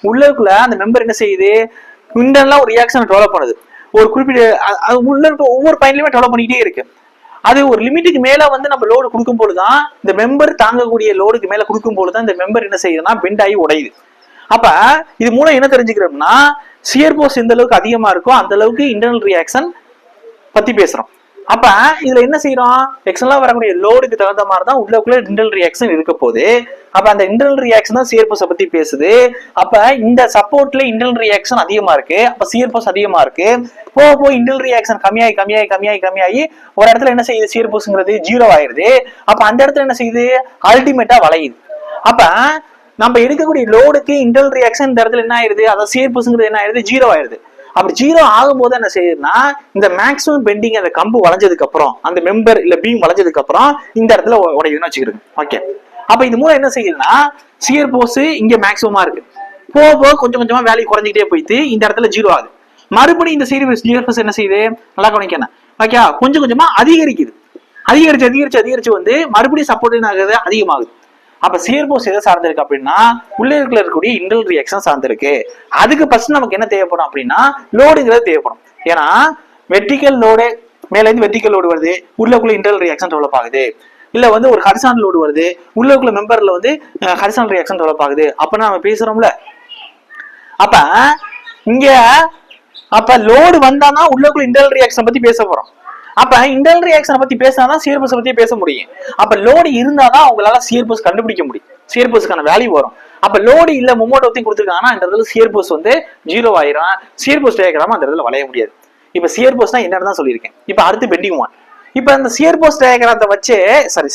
உள்ளுக்குள்ள அந்த மெம்பர் என்ன செய்யுது, இன்டர்னலா ஒரு ரியாக்ஷன் டெவலப் பண்ணுது. ஒரு குறிப்பிட்ட உள்ள இருக்க ஒவ்வொரு பாயிண்ட்லயுமே டெவலப் பண்ணிக்கிட்டே இருக்கு. அது ஒரு லிமிட்டுக்கு மேல வந்து நம்ம லோடு கொடுக்கும் போதுதான் இந்த மெம்பர் தாங்கக்கூடிய லோடுக்கு மேல கொடுக்கும் போதுதான் இந்த மெம்பர் என்ன செய்யுதுன்னா பெண்ட் ஆகி உடையுது. அப்ப இது மூலம் என்ன தெரிஞ்சுக்கிறோம்னா சியர் போர்ஸ் எந்த அளவுக்கு அதிகமா இருக்கோ அந்த அளவுக்கு இன்டர்னல் ரியாக்ஷன் பத்தி பேசுறோம். அப்ப இதுல என்ன செய்யறோம், எக்ஸ்டர்னலா வரக்கூடிய லோடுக்கு தகுந்த மாதிரி தான் உள்ளக்குள்ள இன்டர்னல் ரியாக்ஷன் இருக்க போகுது. அப்ப அந்த இன்டர்னல் ரியாக்ஷன் தான் சியர் போர்ஸ் பத்தி பேசுது. அப்ப இந்த சப்போர்ட்ல இன்டர்னல் ரியாக்ஷன் அதிகமா இருக்கு, அப்ப சியர் போர்ஸ் அதிகமா இருக்கு. போக இன்டர்னல் ரியாக்ஷன் கம்மியாகி ஒரு இடத்துல என்ன செய்யுது, சியர் போர்ஸ்ங்கிறது 0 ஆயிருது. அப்ப அந்த இடத்துல என்ன செய்யுது, அல்டிமேட்டா வளையுது. அப்ப நம்ம எடுக்கக்கூடிய லோடுக்கு இன்டர்னல் ரியாக்ஷன் இந்த இடத்துல என்ன ஆயிருது, அதாவது சியர் போர்ஸ்ங்கிறது என்ன ஆயிருது, 0 ஆயிருது. அப்படி 0 ஆகும்போது என்ன செய்யுதுன்னா இந்த மேக்ஸிமம் பெண்டிங் அந்த கம்பு வளைஞ்சதுக்கு அப்புறம் அந்த மெம்பர் இல்ல பீம் வளைஞ்சதுக்கு அப்புறம் இந்த இடத்துல உடையுதுன்னு வச்சுக்கிறது. ஓகே, அப்ப இது மூலம் என்ன செய்யுதுன்னா சியர் போர்ஸ் இங்க மேக்ஸிமமா இருக்கு, போக கொஞ்சம் கொஞ்சமா வேல்யூ குறைஞ்சிக்கிட்டே போயிட்டு இந்த இடத்துல 0 ஆகுது. மறுபடியும் இந்த சைடு சியர் போர்ஸ் என்ன செய்யுது, நல்லா கவனிக்கணும். ஓகே, கொஞ்சம் கொஞ்சமா அதிகரிச்சு வந்து மறுபடியும் சப்போர்ட் என்ன ஆகுது, அதிகமாகுது. அப்ப சியர் போர்ஸ் எதை சார்ந்திருக்கு அப்படின்னா உள்ளே இருக்கக்கூடிய இன்டர்னல் ரியாக்ஷன் சார்ந்திருக்கு. அதுக்கு ஃபர்ஸ்ட் நமக்கு என்ன தேவைப்படும் அப்படின்னா லோடுங்கிறது தேவைப்படும். ஏன்னா வெர்டிகல் லோடு மேல இருந்து வெர்டிகல் லோடு வருது, உள்ளக்குள்ள இன்டர்னல் ரியாக்ஷன் டெவலப் ஆகுது. இல்ல வந்து ஒரு ஹரிசாண்டல் லோடு வருது, உள்ளக்குள்ள மெம்பர்ல வந்து ஹரிசாண்டல் ரியாக்ஷன் டெவலப் ஆகுது. அப்ப நம்ம பேசுறோம்ல, அப்ப இங்க அப்ப லோடு வந்தாதான் உள்ளக்குள்ள இன்டர்னல் ரியாக்ஷன் பத்தி பேச போறோம். அப்ப இன்டர்னல் ரியாக்ஷனை பத்தி பேசினாதான் சியர் போர்ஸ் பத்தி பேச முடியும். அப்ப லோடு இருந்தாதான் அவங்களால சியர் போர்ஸ் கண்டுபிடிக்க முடியும், சியர் போர்ஸ்க்கான வேல்யூ வரும். அப்ப லோடு இல்ல மொமெண்டத்தையும் கொடுத்துருக்காங்கன்னா இந்த இடத்துல சியர் போர்ஸ் வந்து 0 ஆயிரும். சியர் போர்ஸ் டயக்ராம் அந்த இடத்துல வளைய முடியாது. இப்ப சியர் போர்ஸ்னா என்னன்னு தான் சொல்லியிருக்கேன். இப்ப அடுத்து பெண்டிங் ஒன். இப்ப அந்த சியர் போர்ஸ் டயக்ராமத்தை வச்சு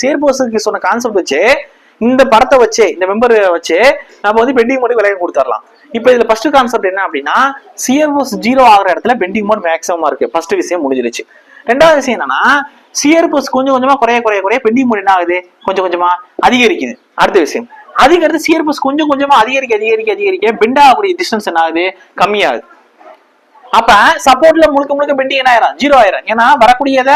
சியர் போர்ஸ்க்கு சொன்ன கான்செப்ட் வச்சு இந்த படத்தை வச்சு இந்த மெம்பர் வச்சு நம்ம வந்து பெண்டிங் மோட் விலையை கொடுத்துடலாம். இப்ப இதுல ஃபர்ஸ்ட் கான்செப்ட் என்ன அப்படின்னா சியர் போர்ஸ் 0 ஆகிற இடத்துல பெண்டிங் மோட் மேக்ஸிமமா இருக்கு. ஃபர்ஸ்ட் விஷயம் முடிஞ்சிருச்சு. ரெண்டாவது விஷயம் என்னன்னா சியர் போர்ஸ் கொஞ்சம் கொஞ்சமா குறைய பெண்டிங் மோட் என்ன ஆகுது, கொஞ்சம் கொஞ்சமா அதிகரிக்குது. அடுத்த விஷயம் அதுக்கடுத்து சியர் போர்ஸ் கொஞ்சம் கொஞ்சமா அதிகரிக்க பெண்ட் ஆகக்கூடிய டிஸ்டன்ஸ் என்ன ஆகுது, கம்மியாகுது. அப்ப சப்போர்ட்ல முழுக்க பெண்டிங் என்ன ஆயிரும், 0 ஆயிரும். ஏன்னா வரக்கூடியத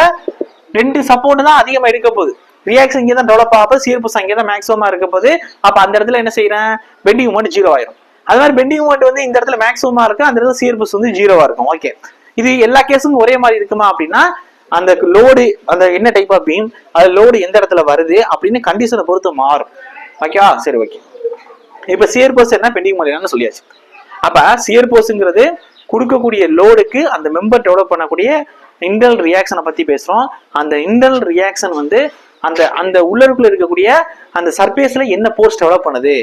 2 சப்போர்ட் தான் அதிகமா இருக்க போகுது. ரியாக்ஷன் இங்கே தான் டெவலப் ஆகுது, சியர் போர்ஸ் அங்கே தான் மேக்ஸிமமா இருக்க போகுது. அப்ப அந்த இடத்துல என்ன செய்யறேன், பெண்டிங் மோட் 0 ஆயிரும். அது மாதிரி பெண்டிங் மொமெண்ட் வந்து இந்த இடத்துல மேக்ஸிமமா இருக்கு, அந்த இடத்துல சியர் போர்ஸ் வந்து 0வா இருக்கும். ஓகே, இது எல்லா கேஸும் ஒரே மாதிரி இருக்குமா அப்படின்னா அந்த லோடு அந்த என்ன டைப் ஆஃப் பீம் அது லோடு எந்த இடத்துல வருது அப்படின்னு கண்டிஷனை பொறுத்து மாறும். ஓகேவா? சரி, ஓகே. இப்ப சியர் போர்ஸ் என்ன, பெண்டிங் மொமெண்ட் சொல்லியாச்சு. அப்ப சியர் போர்ஸ்ங்கிறது கொடுக்கக்கூடிய லோடுக்கு அந்த மெம்பர் டெவலப் பண்ணக்கூடிய இன்டர்னல் ரியாக்ஷனை பத்தி பேசுறோம். அந்த இன்டர்னல் ரியாக்ஷன் வந்து அந்த அந்த உள்ளருக்குள்ள இருக்கக்கூடிய அந்த சர்ஃபேஸ்ல என்ன போர்ஸ் டெவலப் பண்ணுது,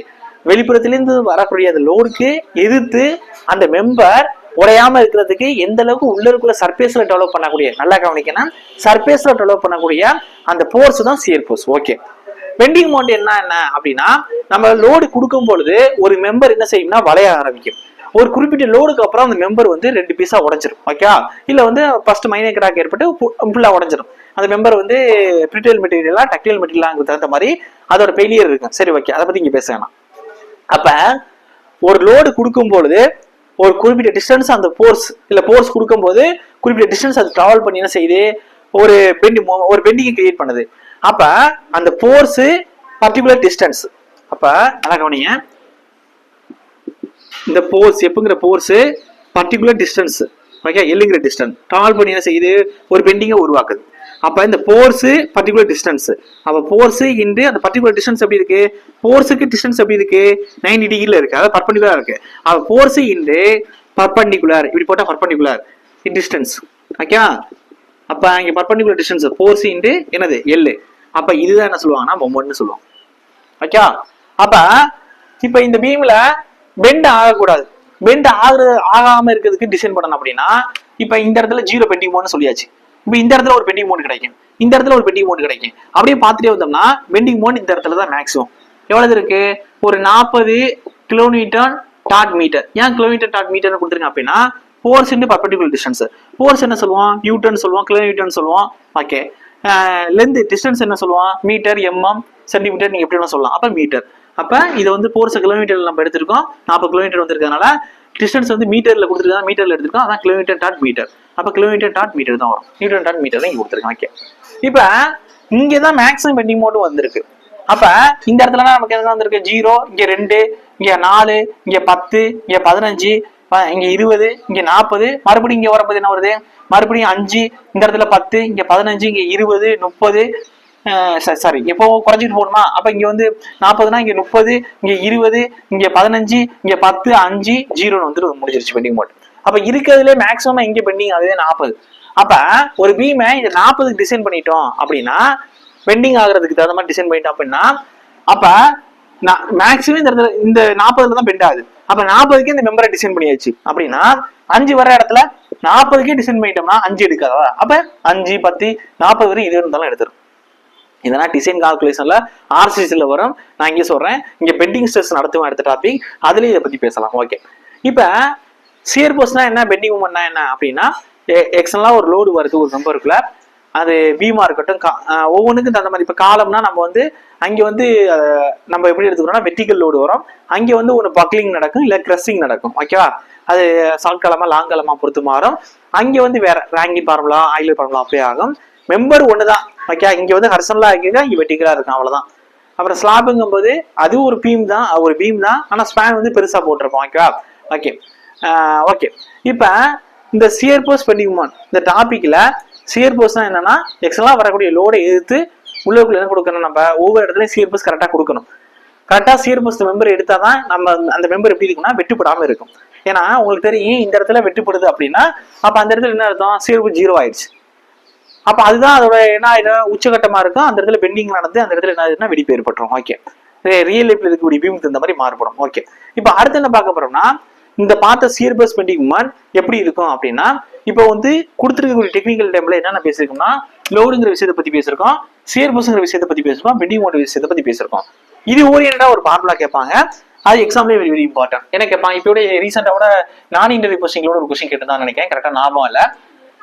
வெளிப்புறத்திலிருந்து வரக்கூடிய அந்த லோடுக்கு எதிர்த்து அந்த மெம்பர் உடையாம இருக்கிறதுக்கு எந்த அளவுக்கு உள்ளருக்குள்ள சர்ஃபேஸ்ல டெவலப் பண்ணக்கூடிய, நல்லா கவனிக்கணும், சர்ஃபேஸ்ல டெவலப் பண்ணக்கூடிய அந்த போர்ஸ் தான் shear force. Okay, bending moment என்ன அப்படின்னா நம்ம லோடு கொடுக்கும் பொழுது ஒரு மெம்பர் என்ன செய்யும்னா வளைய ஆரம்பிக்கும். ஒரு குறிப்பிட்ட லோடுக்கு அப்புறம் அந்த மெம்பர் வந்து 2 பீஸா உடைஞ்சிரும். ஓகே, இல்ல வந்து ஃபர்ஸ்ட் மைனர் கிராக் ஏற்பட்டு ஃபுல்லா உடைஞ்சிரும். அந்த மெம்பர் வந்து பிரிட்டியல் மெட்டீரியலா டக்டைல் மெட்டீரியலாங்க தகுந்த மாதிரி அதோட ஃபெயிலியர் இருக்கும். சரி, ஓகே, அதை பத்தி இங்க பேச வேணாம். அப்ப ஒரு லோடு கொடுக்கும் பொழுது ஒரு குறிப்பிட்ட டிஸ்டன்ஸ் அந்த போர்ஸ் கொடுக்கும் போது குறிப்பிட்ட டிஸ்டன்ஸ் அது டிராவல் பண்ணி என்ன செய்யுது, ஒரு பெண்டிங் கிரியேட் பண்ணுது. அப்ப அந்த போர்ஸ் பர்டிகுலர் டிஸ்டன்ஸ், அப்ப நல்லா கவனிங்க, இந்த போர்ஸ் எப்பங்கிற போர்ஸ் பர்டிகுலர் டிஸ்டன்ஸ், ஓகே, எல்லுங்கிற டிஸ்டன்ஸ் டிராவல் பண்ணி என்ன செய்யுது, ஒரு பெண்டிங்கை உருவாக்குது. அப்ப இந்த போர்ஸ் பர்டிகுலர் டிஸ்டன்ஸ், அப்ப போர்ஸ் இன்டு அந்த பர்டிகுலர் டிஸ்டன்ஸ் எப்படி இருக்கு, போர்ஸுக்கு டிஸ்டன்ஸ் எப்படி இருக்கு, 90 டிகிரில இருக்கு, அதாவது பர்பெண்டிகுலரா இருக்கு. அப்ப போர்ஸ் இன்டு பர்பெண்டிகுலர், இப்படி போட்டா பர்பெண்டிகுலர் டிஸ்டன்ஸ். ஓகே, அப்ப இங்க பர்பெண்டிகுலர் டிஸ்டன்ஸ் போர்ஸ் இன்டு என்னது எல். அப்ப இதுதான் என்ன சொல்லுவாங்கன்னா மொமெண்ட்னு சொல்லுவாங்க. ஓகே, அப்ப இப்ப இந்த பீம்ல பெண்ட் ஆகக்கூடாது, பெண்ட் ஆகாம இருக்கிறதுக்கு டிசைன் பண்ணணும் அப்படின்னா இப்ப இந்த இடத்துல 0 பெண்டிங் மோட்னு சொல்லியாச்சு. இப்ப இந்த இடத்துல ஒரு பெண்டிங் மோட் கிடைக்கும், இந்த இடத்துல ஒரு பெண்டிங் மோட் கிடைக்கும். அப்படியே பார்த்துட்டே வந்தோம்னா பெண்டிங் மோட் இந்த இடத்துல தான் மேக்ஸிமம். எவ்வளவு இருக்கு, ஒரு 40 கிலோமீட்டர் டாட் மீட்டர். ஏன் கிலோமீட்டர் டாட் மீட்டர் கொடுத்துருங்க அப்படின்னா force into perpendicular distance. Force என்ன சொல்லுவோம், நியூட்டன் சொல்லுவோம், கிலோமீட்டர்னு சொல்லுவோம். ஓகே, லென்த் டிஸ்டன்ஸ் என்ன சொல்லுவோம், மீட்டர், எம்எம், சென்டிமீட்டர், நீங்க எப்படி சொல்லலாம். அப்ப மீட்டர். அப்ப இது வந்து போர்ஸ் கிலோமீட்டர்ல நம்ம எடுத்திருக்கோம், 40 கிலோமீட்டர் வந்திருக்கனால டிஸ்டன்ஸ் வந்து மீட்டர்ல கொடுத்துருக்காங்க, மீட்டர்ல எடுத்திருக்கோம், அதான் கிலோமீட்டர் டாட் மீட்டர். அப்ப கிலோமீட்டர் டாட் மீட்டர் தான் வரும், நியூட்டன் டாட் மீட்டர் தான் இங்க கொடுத்துருக்காங்க. ஓகே, இப்ப இங்கதான் மேக்ஸிமம் பெண்டிங் மோட் வந்திருக்கு. அப்ப இந்த இடத்துல நமக்கு என்ன வந்திருக்கு, 0, இங்க 2, இங்க 4, இங்க 10, இங்க 15, இங்க 20, இங்க 40, மறுபடியும் இங்க வரும்போது என்ன வருது, மறுபடியும் 5, இந்த இடத்துல 10, இங்க 15, இங்க 20, 30, சாரி எப்போ குறைஞ்சிட்டு போகணுமா. அப்ப இங்க வந்து 40னா இங்க 30, இங்க 20, இங்க 15, இங்க 10, 5, 0 வந்துட்டு முடிஞ்சிருச்சு பெண்டிங் மோட். அப்ப இருக்கிறதுல மேக்ஸிமம் இங்க பெண்டிங் ஆகுது 40. அப்ப ஒரு பீமை இந்த 40க்கு டிசைன் பண்ணிட்டோம் அப்படின்னா பெண்டிங் ஆகுறதுக்கு தகுந்த மாதிரி டிசைன் பண்ணிட்டோம் அப்படின்னா அப்ப மேக்ஸிமம் இந்த இடத்துல இந்த 40ல தான் பெண்ட் ஆகுது. அப்ப 40க்கு இந்த மெம்பரை டிசைன் பண்ணியாச்சு அப்படின்னா 5 வர இடத்துல 40க்கே டிசைன் பண்ணிட்டோம்னா 5 எடுக்காதா. அப்ப 5, 10, 40 வரை இது இருந்தாலும் எடுத்துரும். இதெல்லாம் டிசைன் கால்குலேஷன்ல ஆர்சிசில வரும். நான் இங்க சொல்றேன், இங்க பெண்டிங் ஸ்ட்ரெஸ் நடத்துவேன் அடுத்த டாபிக், அதுலயே இதை பத்தி பேசலாம். ஓகே, இப்ப சியர் போர்ஸ்னா என்ன, பெண்டிங் மொமெண்ட்னா என்ன அப்படின்னா எக்ஸ்டர்னலா ஒரு லோடு வருது ஒரு மெம்பருக்குள்ள, அது பீமா இருக்கட்டும், ஒவ்வொன்றுக்கும் தகுந்த மாதிரி. இப்ப காலம்னா நம்ம வந்து அங்க வந்து நம்ம எப்படி எடுத்துக்கிறோம்னா வெர்டிகல் லோடு வரும், அங்க வந்து ஒரு பக்லிங் நடக்கும், இல்ல கிரஸ்ஸிங் நடக்கும். ஓகேவா, அது ஷார்ட் காலமா லாங் காலமா பொறுத்து மாறும். அங்க வந்து வேற ரேங்கிங் ஃபார்முலா, ஆயிலர் ஃபார்முலா அப்படியே ஆகும். மெம்பர் ஒண்ணுதான். ஓகே, இங்க வந்து ஹரிசாண்டலா இருக்குங்க, இங்க வெர்டிகலா இருக்கும், அவ்வளவுதான். அப்புறம் ஸ்லாபுங்கும் போது அது ஒரு பீம் தான், ஒரு பீம் தான், ஆனா ஸ்பேன் வந்து பெருசா போட்டிருப்போம். ஓகேவா, ஓகே ஓகே. இப்ப இந்த சியர் போர்ஸ் பெண்டிங் மொமெண்ட் இந்த டாபிக்ல சியர் போர்ஸ்னா என்னன்னா எக்ஸ்ட்ரா வரக்கூடிய லோடை எதிர்த்து உள்ளுக்குள்ள என்ன கொடுக்கணும், நம்ம ஒவ்வொரு இடத்துலயும் சியர் போர்ஸ் கரெக்டா கொடுக்கணும். கரெக்டா சியர் போர்ஸ் மெம்பர் எடுத்தாதான் நம்ம அந்த மெம்பர் எப்படி இருக்குன்னா வெட்டுப்படாம இருக்கும். ஏன்னா உங்களுக்கு தெரியும் இந்த இடத்துல வெட்டுப்படுது அப்படின்னா அப்ப அந்த இடத்துல என்ன அர்த்தம், சியர் போர்ஸ் 0 ஆயிடுச்சு. அப்ப அதுதான் அதோட என்ன ஆயிடும், உச்சகட்டமா இருக்கும். அந்த இடத்துல பெண்டிங் நடந்து அந்த இடத்துல என்ன ஆயிடுச்சுன்னா வெடிப்பு ஏற்பட்டுரும். ஓகே, ரியல் லைஃப்ல இருக்கக்கூடிய பீமுக்கு தகுந்த மாதிரி மாறுபடும். ஓகே, இப்ப அடுத்து என்ன பார்க்க போறோம்னா இந்த பார்த்த சியர் போர்ஸ் பெண்டிங் மொமெண்ட் எப்படி இருக்கும் அப்படின்னா இப்போ வந்து கொடுத்துருக்கக்கூடிய டெக்னிக்கல் டைம்ல என்னென்ன பேசியிருக்கோம்னா லோடுங்கிற விஷயத்தை பத்தி பேசியிருக்கோம், சியர் போர்ஸ்ங்கிற விஷயத்தை பத்தி பேசியிருக்கோம், பெண்டிங் மொமெண்ட் விஷயத்தை பத்தி பேசியிருக்கோம். இது ஓரியன்டா ஒரு ஃபார்முலா கேட்பாங்க, அது எக்ஸாம்ல வெரி வெரி இம்பார்ட்டன்ட். என்ன கேட்பாங்க, இப்போ ரீசெண்டாவோட நான் இன்டர்வியூ கொஸ்டிங்களோட ஒரு கொஸ்டின் கேட்டிருந்தான்னு நினைக்கிறேன், கரெக்டா ஞாபகம் இல்லை.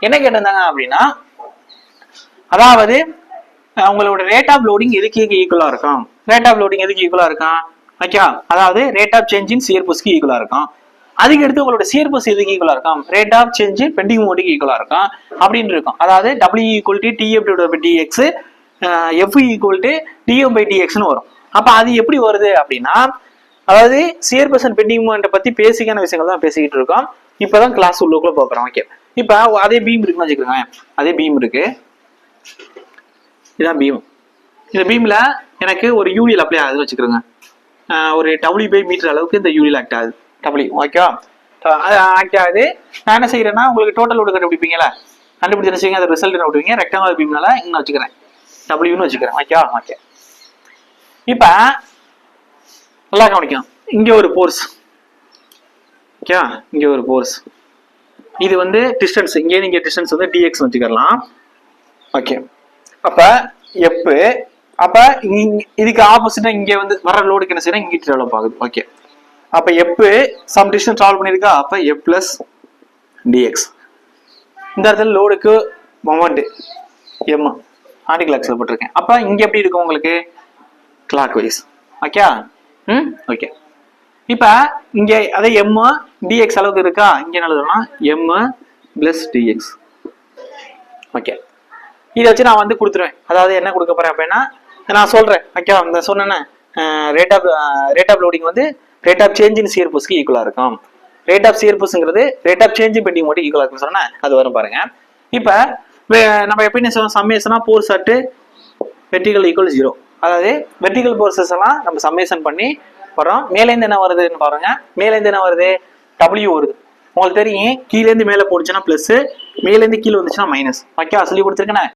என்ன கேட்டிருந்தாங்க அப்படின்னா அதாவது உங்களோட ரேட் ஆஃப் லோடிங் எதுக்கு ஈக்குவலா இருக்கும், ரேட் ஆஃப் லோடிங் எதுக்கு ஈக்குவலா இருக்கும், ஓகே, அதாவது rate of change in shear போர்ஸ்க்கு ஈக்குவலா இருக்கும். அதுக்கு அடுத்து உங்களோட சியர் போர்ஸ் எதுக்கு ஈக்குவலா இருக்கும், ரேட் ஆஃப் சேஞ்ச் பெண்டிங் மோடுக்கு ஈக்குவலா இருக்கும் அப்படின்னு இருக்கும். அதாவது W equal to TF/dx, F equal to dm/dx வரும். அப்ப அது எப்படி வருது அப்படின்னா அதாவது சியர் பர்சன் பெண்டிங் மூமெண்ட் பத்தி பேசிக்கான விஷயங்கள் தான் பேசிக்கிட்டு இருக்கோம். இப்பதான் கிளாஸ் உள்ளுக்குள்ள போகிறோம். ஓகே, இப்ப அதே பீம் இருக்குன்னு வச்சுக்கோங்க. அதே பீம் இருக்கு, இதான் பீம். இந்த பீம்ல எனக்கு ஒரு யூனியல் அப்ளை ஆகுதுன்னு வச்சுக்கிறோங்க. ஒரு W/மீட்டர் அளவுக்கு இந்த யூனியல் ஆக்ட் ஆகுது. W ஓகேவா, ஆக்ட் ஆகுது. நான் என்ன செய்யறேன்னா உங்களுக்கு டோட்டல் லோடு கண்டுபிடிப்பீங்களா, கண்டுபிடிச்சு என்ன செய்யுங்க, அது ரிசல்ட் என்ன விட்டுவீங்க, ரெக்டாங்குலர் பீம்னால இங்க வச்சுக்கிறேன், Wன்னு வச்சுக்கிறேன். ஓகேவா, ஓகே. இப்ப நல்லா கவனிக்கும், இங்க ஒரு போர்ஸ், ஓகே, இங்க ஒரு போர்ஸ், இது வந்து டிஸ்டன்ஸ், இங்கே நீங்க டிஸ்டன்ஸ் வந்து dx வச்சுக்கலாம். ஓகே, அப்ப எப், அப்ப இதுக்கு ஆப்போசிட்டா இங்க வந்து வர லோடுக்கு என்ன செய்யறேன், இங்க டெவலப் ஆகுது. ஓகே, அப்ப எப் சம் டிஸ்டன்ஸ் டிராவல் பண்ணிருக்கா, அப்ப எப் பிளஸ் dx. இந்த இடத்துல லோடுக்கு மொமெண்ட் எம் ஆன்டி கிளாக்ஸ்ல போட்டிருக்கேன். அப்ப இங்க எப்படி இருக்கும் உங்களுக்கு, கிளாக் வைஸ். Okay, okay. இப்ப இங்க அதே எம் dx அளவுக்கு இருக்கா, இங்க என்ன எழுதணும்னா எம் பிளஸ் dx. ஓகே, இதை வச்சு நான் வந்து கொடுத்துருவேன். அதாவது என்ன கொடுக்க போறேன் அப்படின்னா, நான் சொல்றேன். ஓகே, அந்த சொன்னேன்னு ரேட் ஆஃப் லோடிங் வந்து rate of change in shear ஃபோர்ஸ்க்கு ஈக்குவலா இருக்கும். ரேட் ஆஃப் சியர் ஃபோர்ஸ்ங்கிறது rate of change in bending மட்டும் ஈக்குவலா இருக்கும் சொன்னா அது வரும் பாருங்க. இப்ப நம்ம எப்படின்னு சொல்லுவோம், சம்மேஷனா போர்ஸ் அட் வெர்டிகல் ஈக்குவல் 0. அதாவது வெர்டிகல் போர்சஸ் எல்லாம் நம்ம சம்மேஷன் பண்ணி வரோம். மேலேருந்து என்ன வருதுன்னு பாருங்க, மேலேருந்து என்ன வருது, W வருது. உங்களுக்கு தெரியும், கீழேருந்து மேலே போடுச்சுன்னா பிளஸ், மேலேருந்து கீழே வந்துச்சுன்னா மைனஸ். ஓகே, சொல்லி கொடுத்துருக்கேன்.